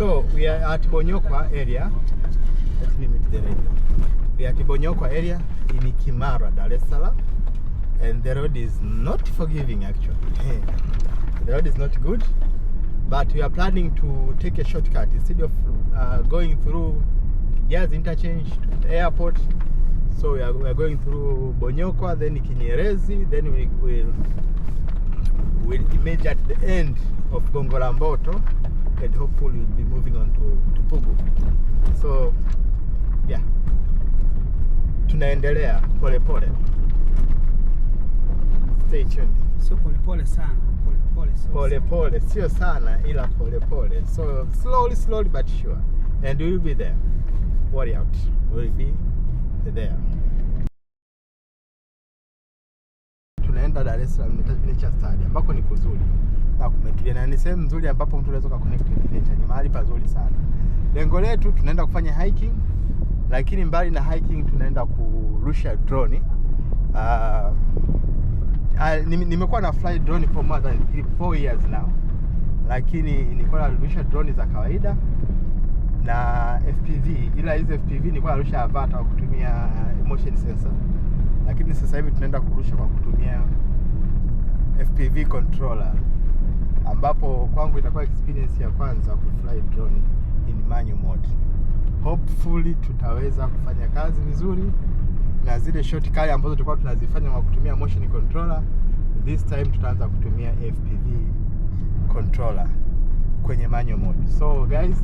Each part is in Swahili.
So we are at Bonyokwa area. Let me meet the radio. We are at Bonyokwa area in Kimara, Dar es Salaam, and the road is not forgiving actually. The road is not good, but we are planning to take a shortcut instead of going through Kijazi interchange to the airport. So we are going through Bonyokwa, then Kinyerezi, then we'll image at the end of Gongo la Mboto, and hopefully we'll be moving on to Pugu. So yeah, tunaendelea pole pole. Stay tuned. Sio pole pole sana, pole pole sio sana, ila pole pole. So slowly but sure, and we will be there. Worry out, we'll be there. Tunaenda Dar es Salaam Nature Study ambako ni kuzuri na kumetulia, na ni sehemu nzuri ambapo mtu anaweza connect with nature. Ni mahali pazuri sana. Lengo letu tunaenda kufanya hiking, lakini mbali na hiking tunaenda kurusha drone. Nimekuwa na fly drone for more than 4 years now, lakini nilikuwa narusha drone za kawaida na FPV, ila hizo FPV nilikuwa narusha avatar kwa kutumia motion sensor, lakini sasa hivi tunaenda kurusha kwa kutumia FPV controller, ambapo kwangu itakuwa experience ya kwanza kufly drone in manual mode. Hopefully tutaweza kufanya kazi vizuri, na zile short kali ambazo tulikuwa tunazifanya kwa kutumia motion controller, this time tutaanza kutumia FPV controller kwenye manual mode. So guys,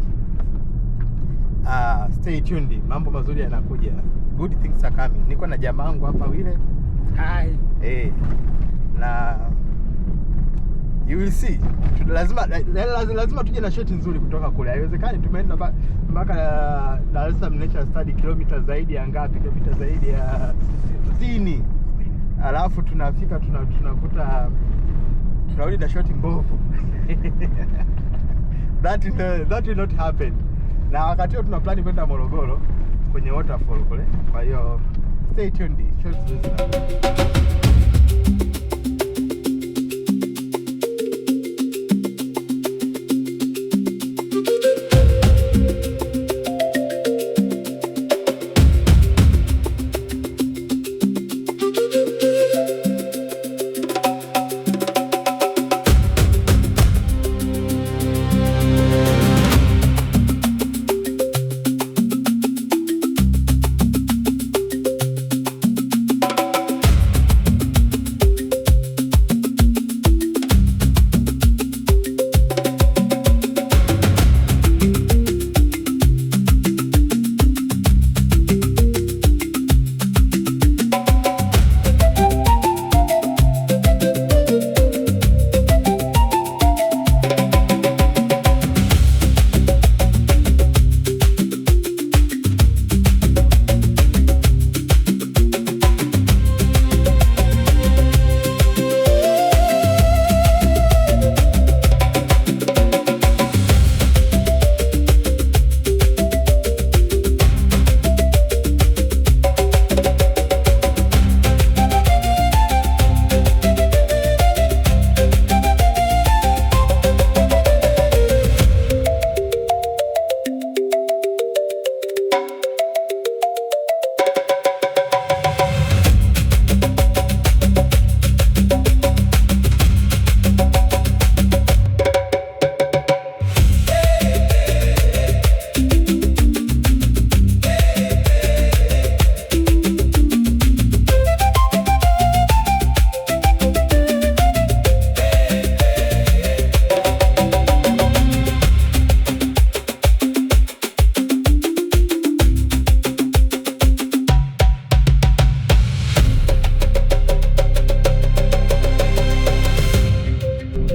stay tuned, mambo mazuri yanakuja. Good things are coming. Niko na jamaa wangu hapa Wile. Hi. Na you will see. Lazima tuje na shot nzuri kutoka kule. Haiwezekani tumeenda mpaka Dar es Salaam Nature Study kilomita zaidi ya ngapi? Kilomita zaidi ya 60. Alafu tunafika tunakuta tunarudi na shot mbovu. That will not happen. Na wakati huo tuna plan kwenda Morogoro kwenye waterfall kule. Kwa hiyo stay tuned. Shots nzuri.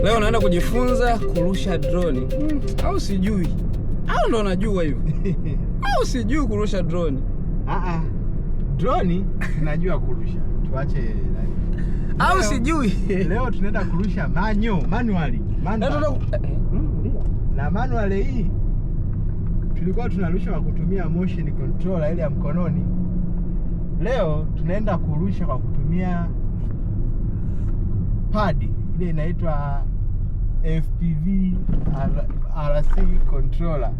Leo naenda kujifunza kurusha drone. Au sijui. Au ndo najua hivyo. Au sijui kurusha drone. Drone najua kurusha. Tuache au sijui. Leo tunaenda kurusha manually. Na manual hii tulikuwa tunarusha kwa kutumia motion controller ile ya mkononi. Leo tunaenda kurusha kwa kutumia pad ile inaitwa FPV RC controller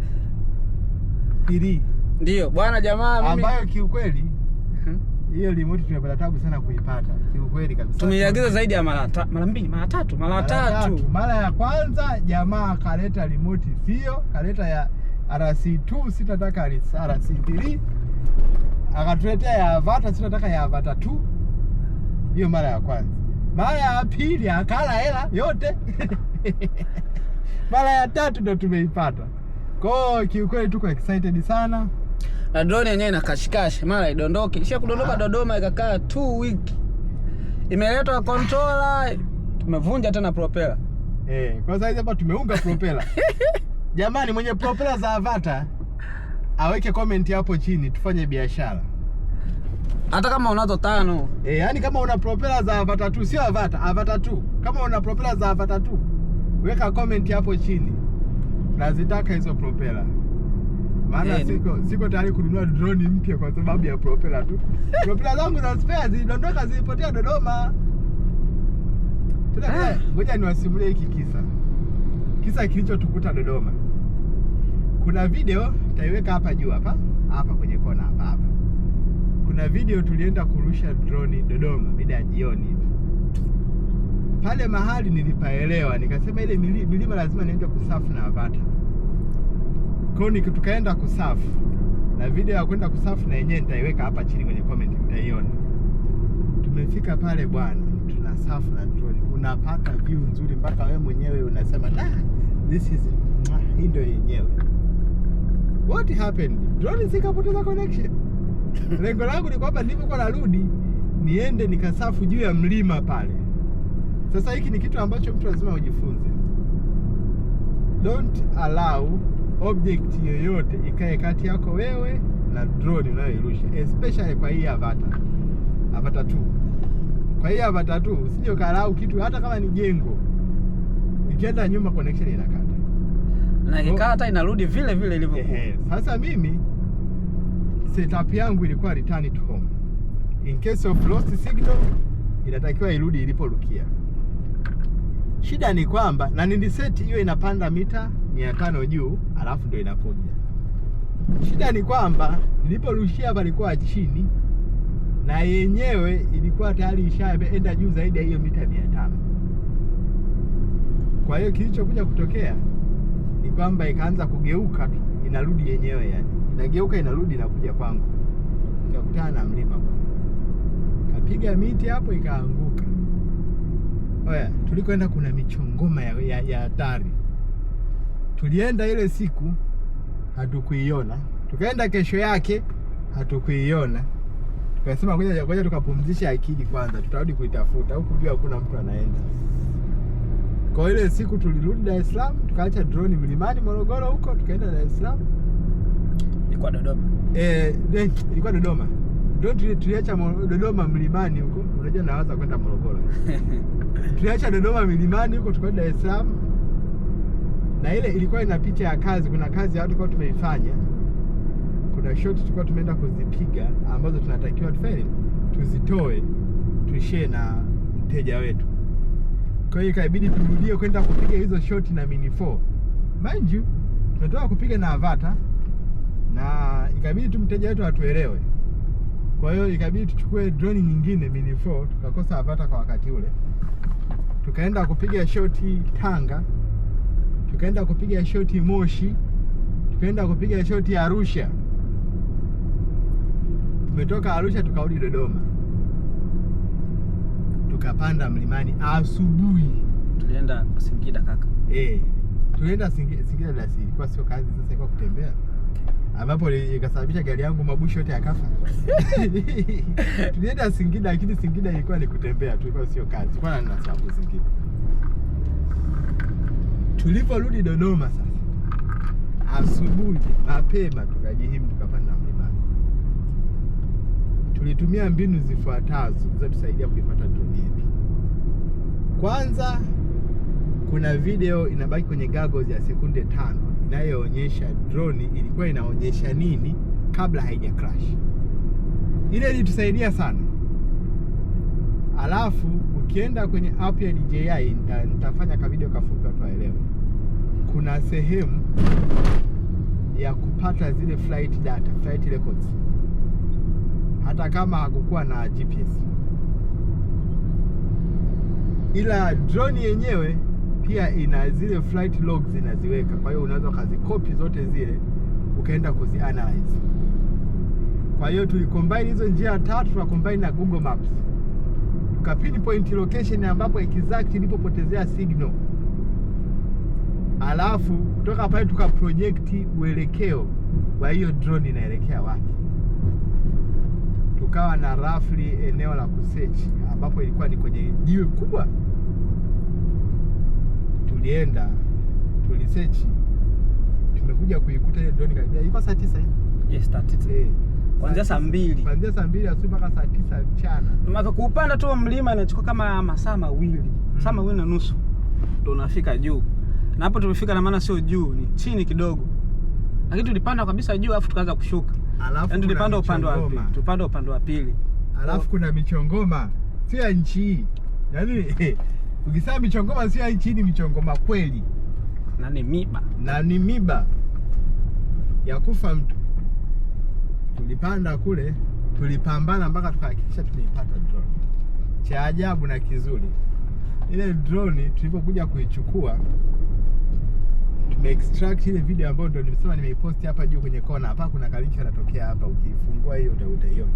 3. Ndio bwana jamaa, mimi ambayo kiukweli hiyo remote tumepata tabu sana kuipata kiukweli kabisa. Tumeiagiza zaidi ya mara 2, mara 3. Mara ya kwanza jamaa kaleta remote sio, kaleta ya RC2, sitataka RC3. Akatuletea ya Avatar, sitataka ya Avatar 2. Hiyo mara ya kwanza. Mara ya pili akala hela yote. Mara ya 3 ndo tumeipata. Kwa kiukweli tuko excited sana. Na drone yenyewe inakashikashi, mara idondoke. Kisha kudondoka Dodoma ikakaa 2 wiki. Imeletwa controller, tumevunja tena propeller. Kwa sasa hapa tumeunga propeller. Jamani, mwenye propeller za Avatar aweke comment hapo chini tufanye biashara. Hata kama unazo 5. Yaani kama una propeller za Avatar 2, sio Avatar 2. Kama una propeller za Avatar 2, weka comment hapo chini. Nazitaka hizo propeller. Maana siko tayari kununua drone mpya kwa sababu ya propeller tu. Propeller zangu za spare zilidondoka, zilipotea Dodoma. Tena ngoja niwasimulie hiki kisa kilichotukuta Dodoma. Kuna video taiweka hapa juu hapa kwenye kona hapa. Kuna video tulienda kurusha drone Dodoma mida ya jioni hivi. Pale mahali nilipaelewa, nikasema ile milima lazima niende kusafu na Avatar. Kwa hiyo tukaenda kusafu. Na video ya kwenda kusafu na yenyewe nitaiweka hapa chini kwenye comment, mtaiona. Tumefika pale bwana, tunasafu na drone. Unapata view nzuri mpaka wewe mwenyewe unasema, this is hii ndio yenyewe. What happened? Drone zikapoteza connection. Lengo langu ni kwamba nilipokuwa narudi niende nikasafu juu ya mlima pale. Sasa hiki ni kitu ambacho mtu lazima ujifunze. Don't allow object yoyote ikae kati yako wewe na drone unayoirusha, especially kwa hii Avatar 2. Kwa hii Avatar 2 usije ukalau kitu hata kama ni jengo. Ikienda nyuma connection inakata. Na ikikata inarudi vile vile ilivyokuwa. Sasa mimi setup yangu ilikuwa return to home. In case of lost signal inatakiwa irudi iliporukia. Shida ni kwamba na niliseti hiyo inapanda mita 500 juu alafu ndio inakuja. Shida ni kwamba niliporushia palikuwa chini na yenyewe ilikuwa tayari ishaenda juu zaidi ya hiyo mita 500. Kwa hiyo kilichokuja kutokea ni kwamba ikaanza kugeuka tu, inarudi yenyewe yani. Inageuka inarudi inakuja kwangu. Nikakutana na mlima bwana. Kapiga miti hapo ikaanguka. Oya, tulikoenda kuna michongoma ya hatari. Tulienda ile siku hatukuiona. Tukaenda kesho yake hatukuiona. Tukasema ngoja tukapumzisha akili kwanza, tutarudi kuitafuta. Huku jua hakuna mtu anaenda. Kwa ile siku tulirudi Dar es Salaam, tukaacha drone mlimani Morogoro huko, tukaenda Dar es Salaam. Ilikuwa Dodoma. Ilikuwa Dodoma. Tuliacha Dodoma mlimani huko. Unajua nawaza kwenda Morogoro. Tuliacha Dodoma milimani huko tukaenda Dar es Salaam. Na ile ilikuwa ina picha ya kazi, kuna kazi ya watu kwa tumeifanya. Kuna shot tulikuwa tumeenda kuzipiga ambazo tunatakiwa tuzitoe tushare na mteja wetu. Kwa hiyo ikabidi turudie kwenda kupiga hizo shot na Mini 4. Mind you, tumetoka kupiga na Avatar na ikabidi tu mteja wetu atuelewe. Kwa hiyo ikabidi tuchukue drone nyingine Mini 4, tukakosa Avatar kwa wakati ule. Tukaenda kupiga shoti Tanga, tukaenda kupiga shoti Moshi, tukaenda kupiga shoti Arusha. Tumetoka Arusha tukarudi Dodoma. Tukapanda mlimani asubuhi. Tulienda Singida kaka. Tulienda Singida na ilikuwa sio kazi, sasa ilikuwa kutembea. Ambapo ikasababisha gari yangu mabusho yote yakafa. Tulienda Singida lakini Singida ilikuwa ni kutembea, tulikuwa sio kazi. Kwa nini nasababu Singida? Tuliporudi Dodoma sasa, asubuhi mapema tukajihimu tukapanda mlimani. Tulitumia mbinu zifuatazo zilizotusaidia kuipata drone yetu. Kwanza, kuna video inabaki kwenye goggles ya sekunde 5 inayoonyesha drone ilikuwa inaonyesha nini kabla haija crash. Ile ilitusaidia sana. Alafu Ukienda kwenye app ya DJI, nitafanya ka video kafupi watu waelewe. Kuna sehemu ya kupata zile flight data, flight records, hata kama hakukuwa na GPS. Ila drone yenyewe pia ina zile flight logs inaziweka. Kwa hiyo unaweza kuzikopi zote zile ukaenda kuzianalyze. Kwa hiyo tulicombine hizo njia tatu, tukacombine na Google Maps. Tukapinpoint location ambapo exact ilipopotezea signal. Alafu kutoka pale tukaproject uelekeo wa hiyo drone inaelekea wapi. Tukawa na roughly eneo la kusearch ambapo ilikuwa ni kwenye jiwe kubwa. Tulienda, tulisearch, tumekuja kuikuta ile drone kabisa. Ilikuwa saa 9 Yes, saa 9. Kuanzia saa 2. Kuanzia saa 2 asubuhi mpaka saa 9 mchana. Mpaka kupanda tu mlima inachukua kama masaa mawili. Saa mawili na nusu ndio unafika juu. Na hapo tulifika na maana sio juu, ni chini kidogo. Lakini tulipanda kabisa juu afu tukaanza kushuka. Alafu tulipanda upande wa pili. Tupanda upande wa pili. Alafu kuna michongoma, sio nchi hii. Yaani ukisema michongoma sio nchi, ni michongoma kweli. Na ni miba. Na ni miba ya kufa mtu. Tulipanda kule, tulipambana mpaka tukahakikisha tumeipata drone. Cha ajabu na kizuri, ile drone tulipokuja kuichukua, tumeextract ile video ambayo ndio nimesema nimeiposti hapa juu kwenye kona. Hapa kuna kalink inatokea hapa, ukifungua hiyo utaiona.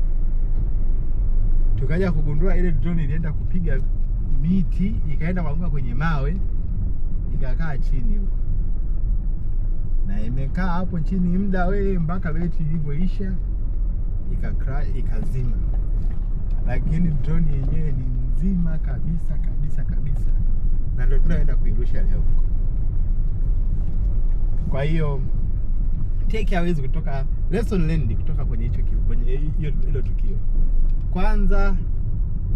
Tukaja kugundua ile drone ilienda kupiga miti, ikaenda kuanguka kwenye mawe, ikakaa chini huko. Na imekaa hapo chini muda mpaka beti ilivyoisha, ikazima. Lakini drone yenyewe ni nzima kabisa kabisa kabisa. Na ndio tunaenda kuirusha leo. Kwa hiyo take aways kutoka lesson learned kutoka kwenye hicho kwenye hilo tukio. Kwanza,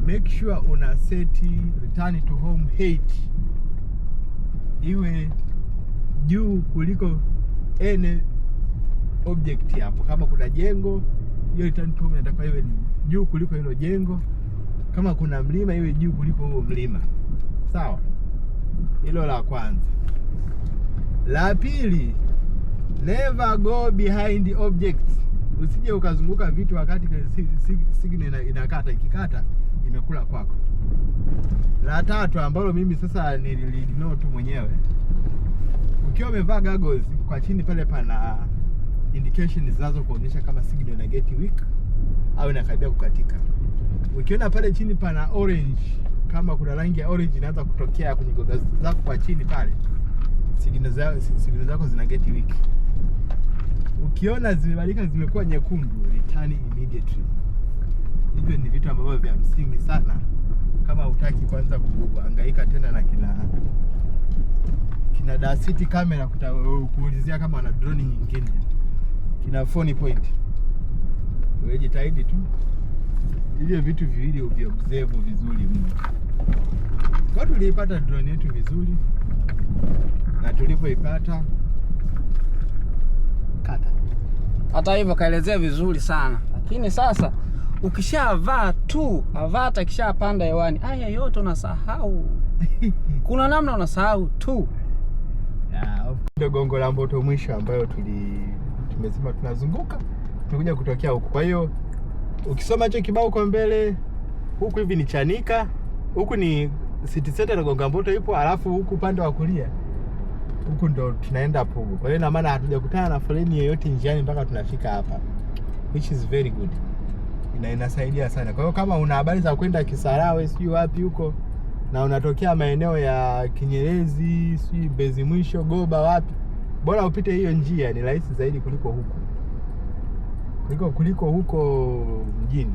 make sure una set return to home height iwe juu kuliko any object hapo. Kama kuna jengo, hiyo return to home inatakiwa iwe juu kuliko hilo jengo. Kama kuna mlima, iwe juu kuliko huo mlima. Sawa? Hilo la kwanza. La pili, never go behind objects. Usije ukazunguka vitu wakati signal inakata. Ikikata imekula kwako. La tatu, ambalo mimi sasa niliignore tu mwenyewe, ukiwa umevaa goggles, kwa chini pale pana indications zinazokuonyesha kama signal ina get weak au inakaribia kukatika. Ukiona pale chini pana orange, kama kuna rangi ya orange inaanza kutokea kwenye goggles zako kwa chini pale, signal zako zina get weak. Ukiona zimebadilika, zimekuwa nyekundu, return immediately. Hivyo ni vitu ambavyo vya msingi sana kama hutaki kwanza kuhangaika tena na kina Dacity camera kuulizia kama wana drone nyingine, kina phone point. Wewe jitahidi tu ile vitu viwili uviobserve vizuri mno. Kwa tuliipata drone yetu vizuri, na tulipoipata kata. Hata hivyo kaelezea vizuri sana. Lakini sasa ukishavaa tu avata kishapanda hewani, haya yote unasahau. Kuna namna unasahau tu. Ndio Gongo la Mboto mwisho ambayo tumesema tunazunguka, tumekuja kutokea huku. Kwa hiyo ukisoma hicho kibao kwa mbele, huku hivi ni Chanika, huku ni City Center na Gongo la Mboto ipo, alafu huku upande wa kulia huku ndo tunaenda Pugu. Kwa hiyo ina maana hatujakutana na foleni yoyote njiani mpaka tunafika hapa, which is very good. Inasaidia sana. Kwa hiyo kama una habari za kwenda Kisarawe, sijui wapi huko, na unatokea maeneo ya Kinyerezi, sijui Mbezi Mwisho, Goba wapi, bora upite hiyo njia, ni rahisi zaidi kuliko huko mjini.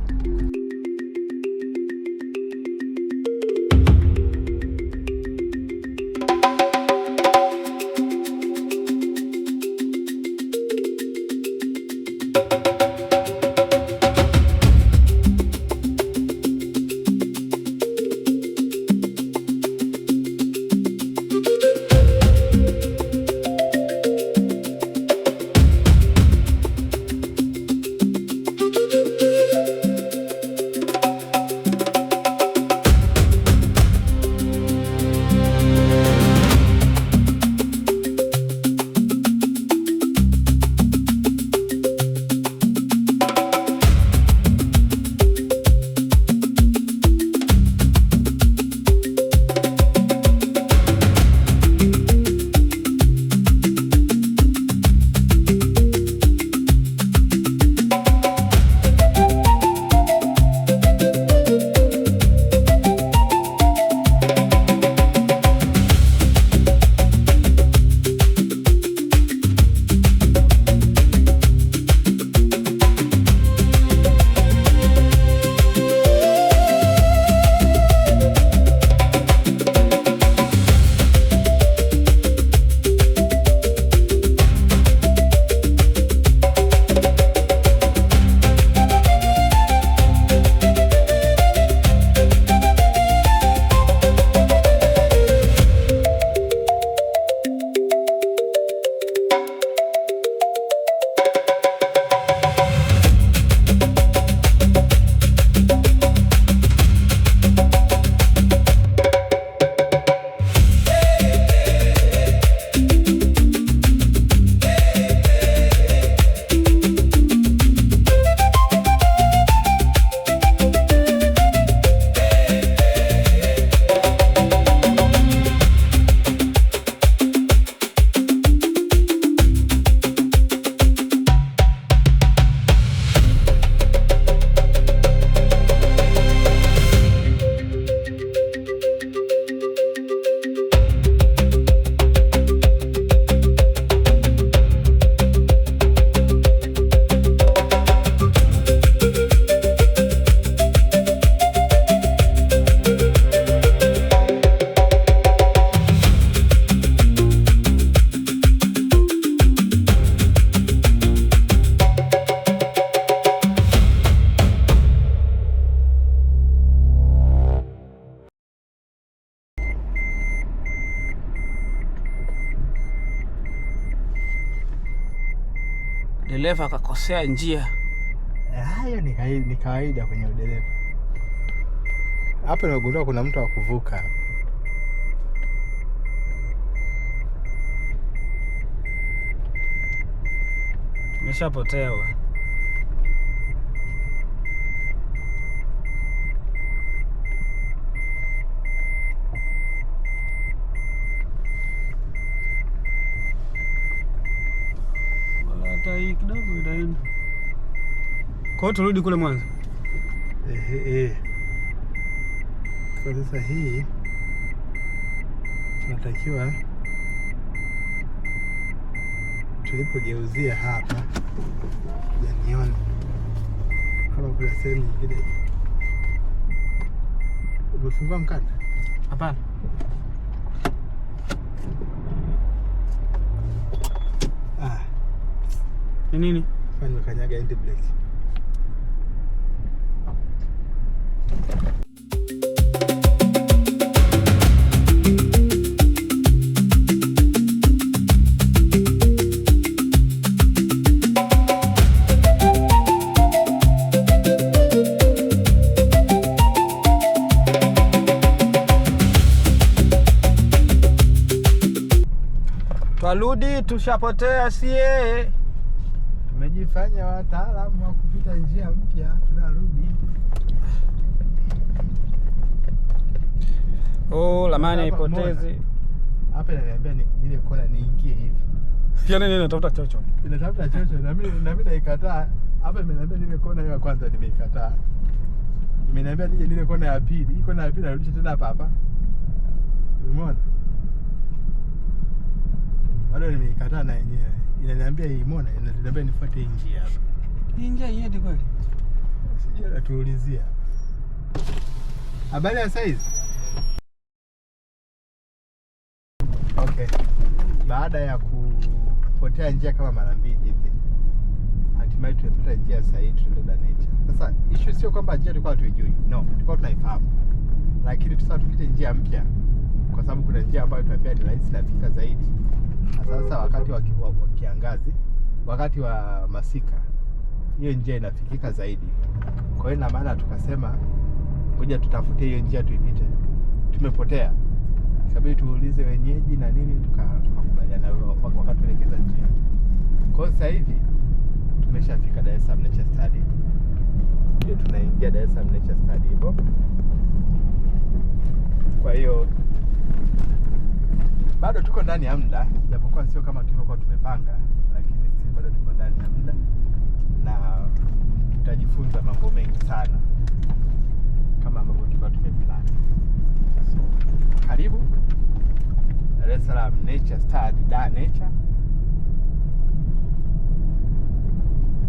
dereva akakosea njia. Hayo ni kawaida kwenye udereva. Hapo nimegundua kuna mtu wa kuvuka hapa. Nimeshapotewa. Hata hii kidogo inaenda. Kwa hiyo turudi kule mwanzo. Kwa sasa hii tunatakiwa tulipogeuzia hapa nione kama kuna sehemu nyingine. Umefungua mkanda? Hapana. Ni nini? Kwa nimekanyaga end brake. Twaludi, tushapotea sie. Tumejifanya wataalamu wa kupita njia mpya, tunarudi. Lamani haipotezi. Hapa inaniambia nile kona niingie hivi. Yaani nini natafuta chocho? Inatafuta chocho na mimi naikataa. Hapa imeniambia nile kona ya kwanza nimeikataa. Imeniambia nije nile kona ya pili. Hii kona ya pili narudisha tena hapa hapa. Umeona? Bado nimeikataa na yenyewe. Inaniambia hii mbona inaniambia nifuate hii njia hapa. Hii njia iende kweli? Sije tuulizia. Habari ya size? Okay. Baada ya kupotea njia kama mara mbili hivi, hatimaye tumepata njia sahihi, tunaenda nature. Sasa issue sio kwamba njia tulikuwa tuijui. No, tulikuwa tunaifahamu. Lakini sasa tupite njia mpya kwa sababu kuna njia ambayo tunaambia ni rahisi na fika zaidi. Sasa wakati wa kiangazi, wakati wa masika, hiyo njia inafikika zaidi. Kwa hiyo na maana tukasema ngoja tutafute hiyo njia tuipite. Tumepotea. Sababu tuulize wenyeji na nini tukakubaliana wakati tuelekeza njia. Kwa sasa hivi tumeshafika Dar es Salaam Nature Study. Ndio tunaingia Dar es Salaam Nature Study hivyo. Kwa hiyo bado tuko ndani ya muda, japokuwa sio kama tulivyokuwa tumepanga, lakini sisi bado tuko ndani ya muda na tutajifunza mambo mengi sana kama ambavyo tulikuwa tumeplan. So, karibu Dar es Salaam Nature Study, Dar Nature.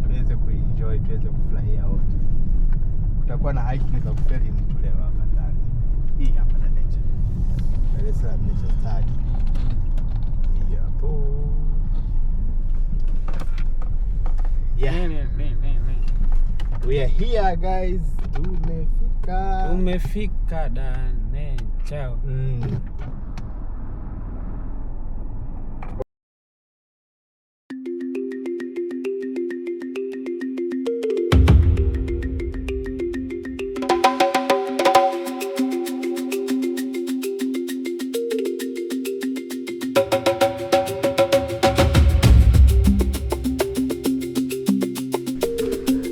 Tuweze kuenjoy, tuweze kufurahia wote. Kutakuwa na hiking za kufeli mtu leo hapa ndani. Hii hapa Dar Nature. Dar es Salaam Nature Study. Yeah. We are here guys. Tumefika Dar Nature.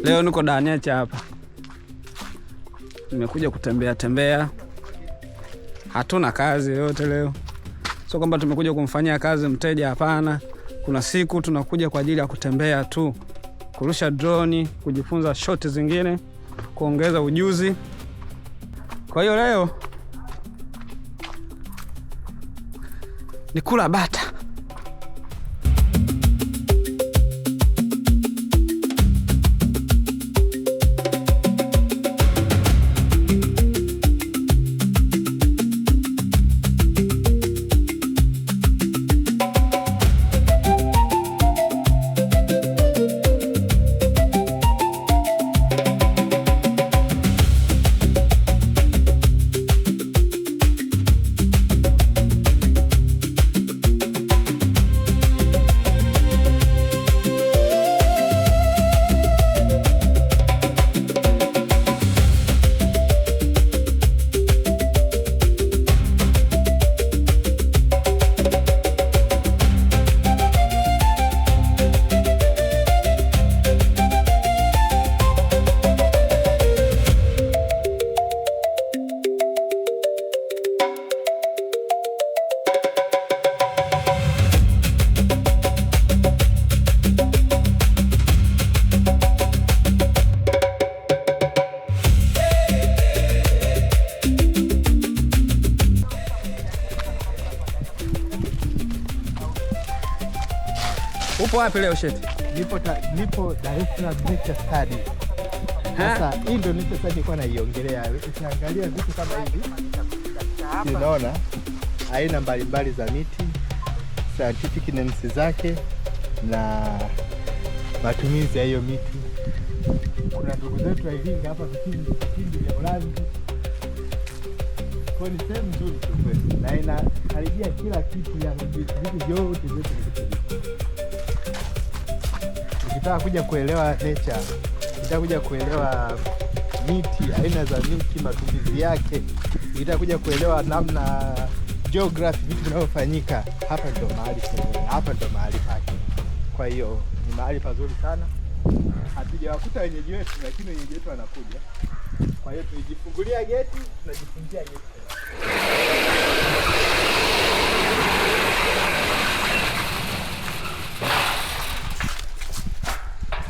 Leo niko Dar Nature hapa. Nimekuja kutembea tembea. Hatuna kazi yote leo. Sio kwamba tumekuja kumfanyia kazi mteja, hapana. Kuna siku tunakuja kwa ajili ya kutembea tu. Kurusha drone, kujifunza shoti zingine, kuongeza ujuzi. Kwa hiyo leo ni kula bata. Upo wapi leo Sheti? Nipo Dar es Salaam Nature Study. Sasa hii ndio Nature Study nilikuwa naiongelea. Ukiangalia vitu kama hivi, unaona aina mbalimbali za miti, scientific names zake na matumizi ya hiyo miti. Kuna ndugu zetu wa Iringa hapa vipindi vya Ulanzi. Kwa ni sehemu nzuri kwa kweli. Na inakaribia kila kitu ya vitu vyote vyote. Ukitaka kuja kuelewa nature, ukitaka kuja kuelewa miti, aina za miti, matumizi yake, ukitaka kuja kuelewa namna geography vitu vinavyofanyika, hapa ndio mahali penyewe, hapa ndio mahali pake. Kwa hiyo ni mahali pazuri sana. Hatujawakuta wenyeji wetu, lakini wenyeji wetu wanakuja. Kwa hiyo tujifungulia geti, tunajifungia geti.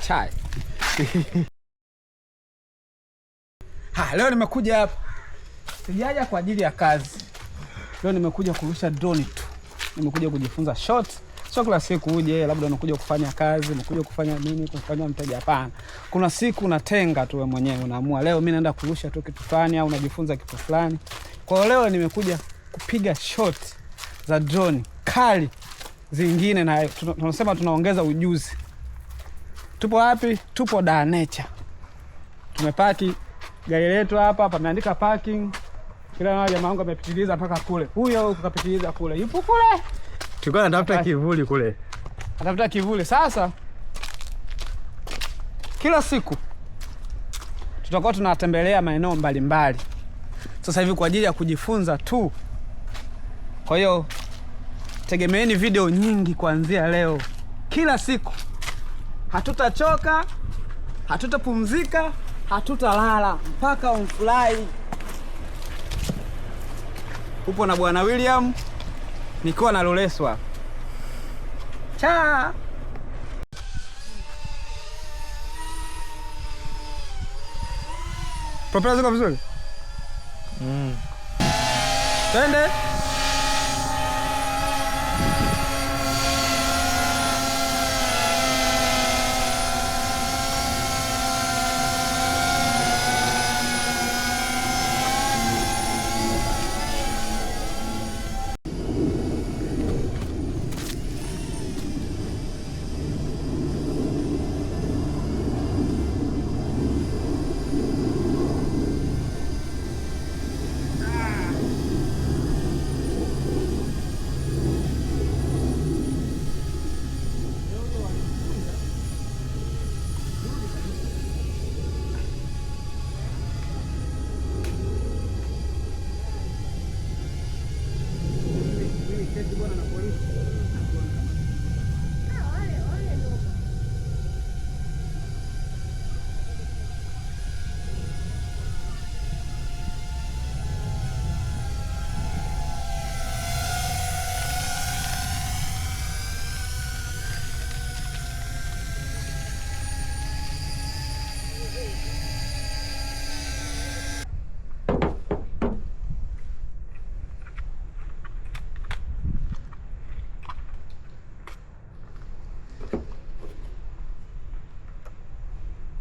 Chai. Leo nimekuja hapa. Sijaja kwa ajili ya kazi. Leo nimekuja kurusha drone tu. Nimekuja kujifunza shot. Sio kila siku uje labda unakuja kufanya kazi, unakuja kufanya nini, kufanya mteja, hapana. Kuna siku unatenga tu wewe mwenyewe, unaamua leo mimi naenda kurusha tu kitu fulani au unajifunza kitu fulani. Kwa hiyo leo nimekuja kupiga shot za drone kali zingine, na tunasema tunaongeza ujuzi. Tupo wapi? Tupo Dar Nature. Tumepaki gari letu hapa, pameandika parking. Kila mmoja jamaa wangu amepitiliza mpaka kule. Huyo ukapitiliza kule. Yupo kule. Tulikuwa tunatafuta kivuli kule. Atafuta kivuli. Sasa kila siku tutakuwa tunatembelea maeneo mbalimbali. Sasa hivi kwa ajili ya kujifunza tu. Kwa hiyo tegemeeni video nyingi kuanzia leo. Kila siku. Hatutachoka, hatutapumzika, hatutalala mpaka umfly. Upo na Bwana William, nikiwa na Loleswa. Cha. Propela ziko vizuri? Twende.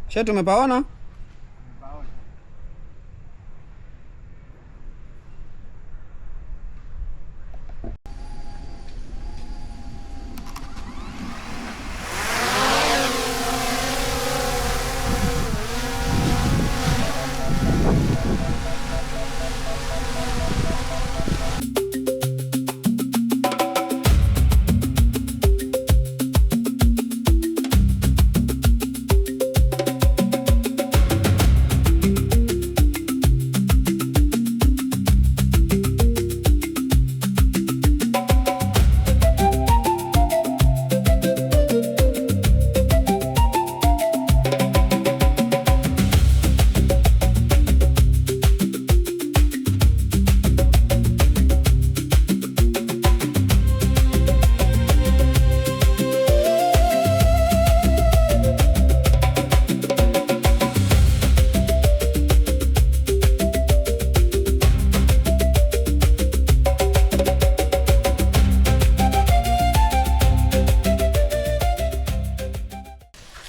Shetu umepaona?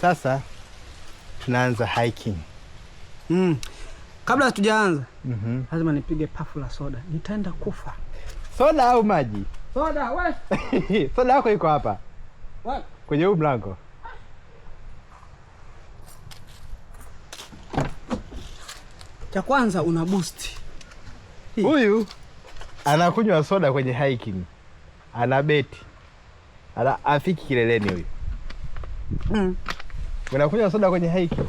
Sasa tunaanza hiking. Kabla hatujaanza, lazima nipige pafu la soda. Nitaenda kufa. Soda au maji? Soda, wewe. Soda yako iko hapa. Wapi? Kwenye huu mlango. Cha kwanza una boost. Huyu anakunywa soda kwenye hiking. Ana beti. Afiki kileleni huyu. Unakunywa soda kwenye hiking.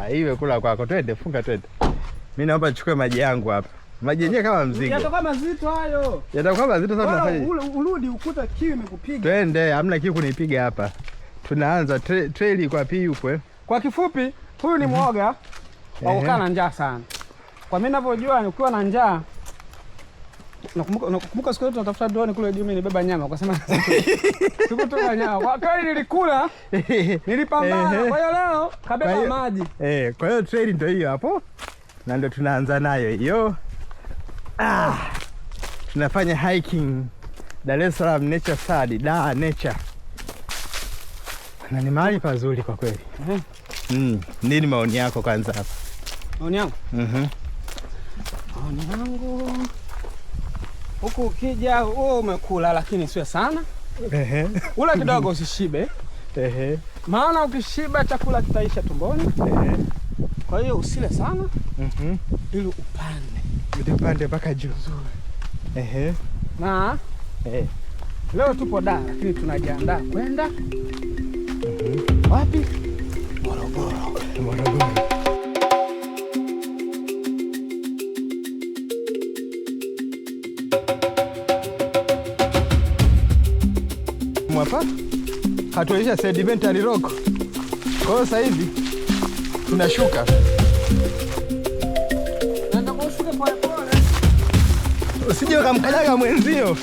Hii imekula kwako. Twende, funga twende. Mimi naomba nichukue maji yangu hapa. Maji yenyewe kama mzigo. Yatakuwa mazito hayo. Yatakuwa mazito sasa tunafanya. Urudi ukuta kiu imekupiga. Twende, hamna kiu kunipiga hapa. Tunaanza trail kwa piu kwa. Kwa kifupi, huyu ni mwoga. Wakukaa na njaa sana. Kwa mimi ninavyojua ni ukiwa na njaa. Nakumbuka siku ile tunatafuta drone kule juu, mimi nibeba nyama kwa sababu sikutoka nyama. Kwa kweli nilikula, nilipambana. Kwa hiyo leo kabeba maji. Kwa hiyo trail ndio hiyo hapo. Na ndio tunaanza nayo hiyo. Tunafanya hiking Dar es Salaam Nature Study, nature. Na ni mahali pazuri kwa kweli. Nini maoni yako kwanza hapa? Maoni yangu? Maoni yangu. Huku ukija umekula lakini sio sana. Ula kidogo usishibe. Maana ukishiba chakula kitaisha tumboni. Kwa hiyo usile sana. Ili upande mpaka juu. Na leo tupo Dar lakini tunajiandaa kwenda wapi? Morogoro. Hapa hatuonyesha sedimentary rock. Kwa hiyo sasa hivi tunashuka. Nenda kushuka pole pole. Usije ukamkanyaga mwenzio.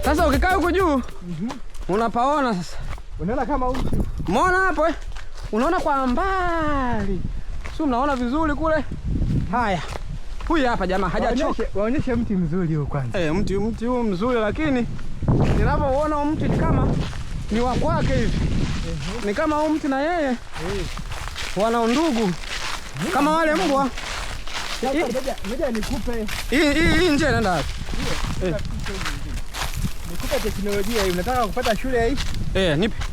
Sasa ukikaa huko juu, unapaona sasa. Unaona kama huko. Umeona hapo Unaona kwa mbali. Sio mnaona vizuri kule? Haya. Huyu hapa jamaa hajachoka. Waonyeshe mti mzuri huo kwanza. Mti huu mzuri lakini ninapoona huu mti ni kama ni wa kwake hivi. Ni kama huu mti na yeye. Wana undugu. Kama wale mbwa. Ngoja nikupe. Hii nje nenda wapi? Nikupe teknolojia hii. Unataka kupata shule hii? Nipe.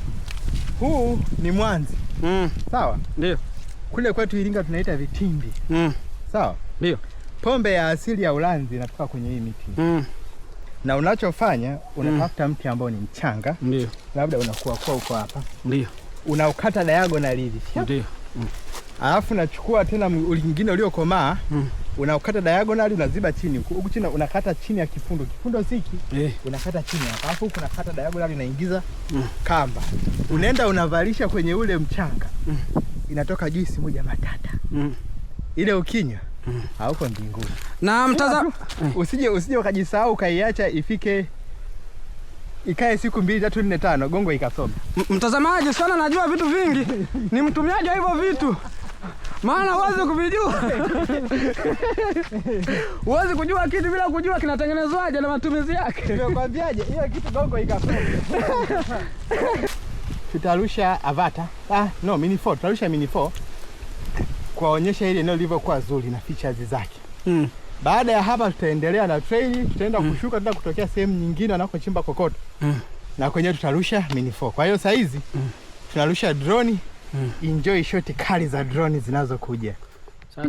Huu ni mwanzi. Sawa? Ndio. Kule kwetu Iringa tunaita vitindi. Sawa? Ndio. Pombe ya asili ya Ulanzi inatoka kwenye hii miti. Na unachofanya unatafuta mti ambao ni mchanga. Ndio. Labda unakuwa huko hapa. Ndio. Unaukata diagonal hivi. Ndio. Alafu unachukua tena mwingine uliokomaa, unaukata diagonal, unaziba chini. Huku chini unakata chini ya kifundo. Kifundo siki, unakata chini hapa. Alafu huku unakata diagonal, unaingiza kamba. Unaenda unavalisha kwenye ule mchanga. Inatoka juisi moja matata. Ile ukinywa hauko mbinguni. Na mtazama usije ukajisahau ukaiacha ifike ikae siku 2, 3, 4, 5 gongo ikasoma. Mtazamaji sana najua vitu vingi. Ni mtumiaji wa hivyo vitu. Maana huwezi kuvijua. Huwezi kujua kitu bila kujua kinatengenezwaje na matumizi yake. Nimekwambiaje hiyo kitu gongo ikasoma. Tutarusha Avata. Mini 4. Tutarusha Mini 4. Kuwaonyesha ile eneo lilivyokuwa zuri na features zake. Baada ya hapa tutaendelea na trail, tutaenda kushuka, tutaenda kutokea sehemu nyingine wanakochimba kokoto. Na kwenye tutarusha Mini 4. Kwa hiyo saa hizi tunarusha drone. Enjoy shot kali za drone zinazokuja. Sasa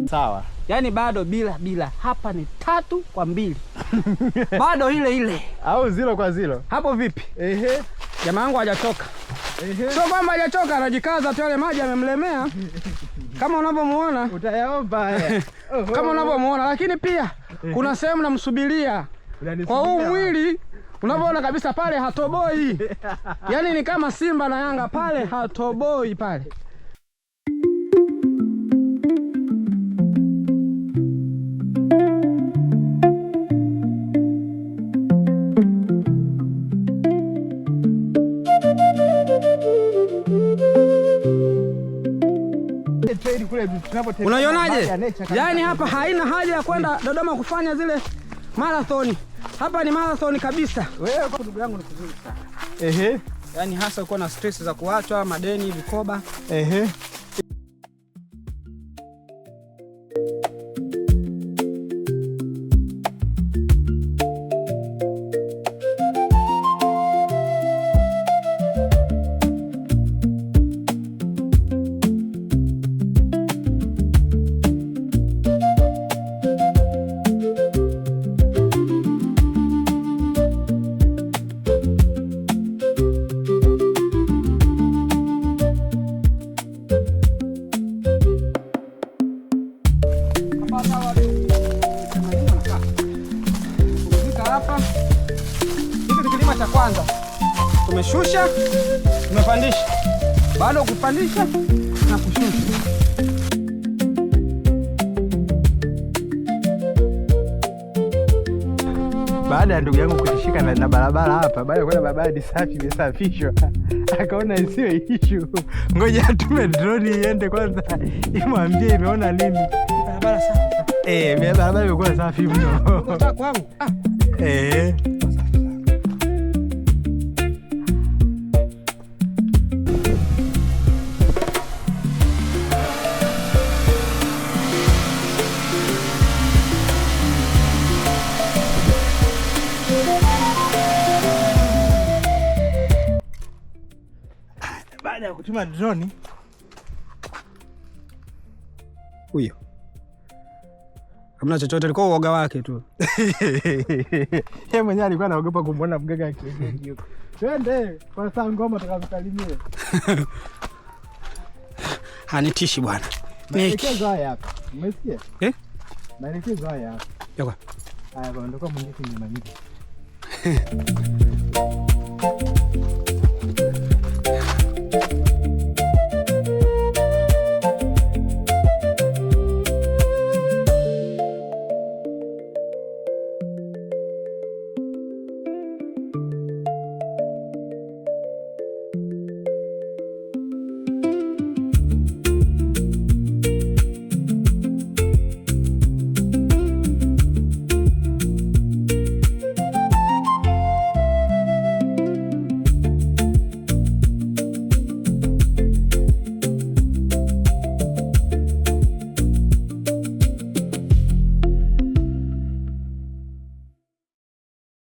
Sawa. Yaani bado bila hapa ni 3-2. Bado ile. Au 0-0. Hapo vipi? Ehe. Jamaa wangu hajatoka. Ehe. Sio kwamba hajatoka, anajikaza tu, yale maji yamemlemea. Kama unavyomuona. Utayaomba haya. Kama unavyomuona, lakini pia kuna sehemu namsubiria. Kwa huu mwili unavyoona kabisa pale hatoboi. Yaani ni kama Simba na Yanga pale hatoboi pale. Unaionaje? Yaani hapa haina haja ya kwenda Dodoma kufanya zile marathoni. Hapa ni marathoni kabisa. Wewe kwa ndugu yangu ni kuzuri sana. Ehe. Yaani hasa uko na stress za kuachwa, madeni, vikoba. Ehe. Hapa hiki ni kilima cha kwanza, tumeshusha, tumepandisha, baada ya kupandisha na kushusha. Baada ya ndugu yangu kutishika na barabara hapa, baada ya kwenda barabara ni safi, imesafishwa, akaona isiwe issue, ngoja atume drone iende kwanza imwambie imeona nini. Barabara safi. Barabara imekuwa safi mno. Unataka kwangu? Baada ya kutuma drone huyo hamna chochote, alikuwa uoga wake tu. Yeye mwenyewe alikuwa anaogopa kumwona mganga akiingia huko. Twende kwa saa ngoma tukamsalimie. Hanitishi bwana. Maelekezo haya hapa. Umesikia? Maelekezo haya hapa. Yoko. Haya bwana, ndio kwa mwingine ni maniki.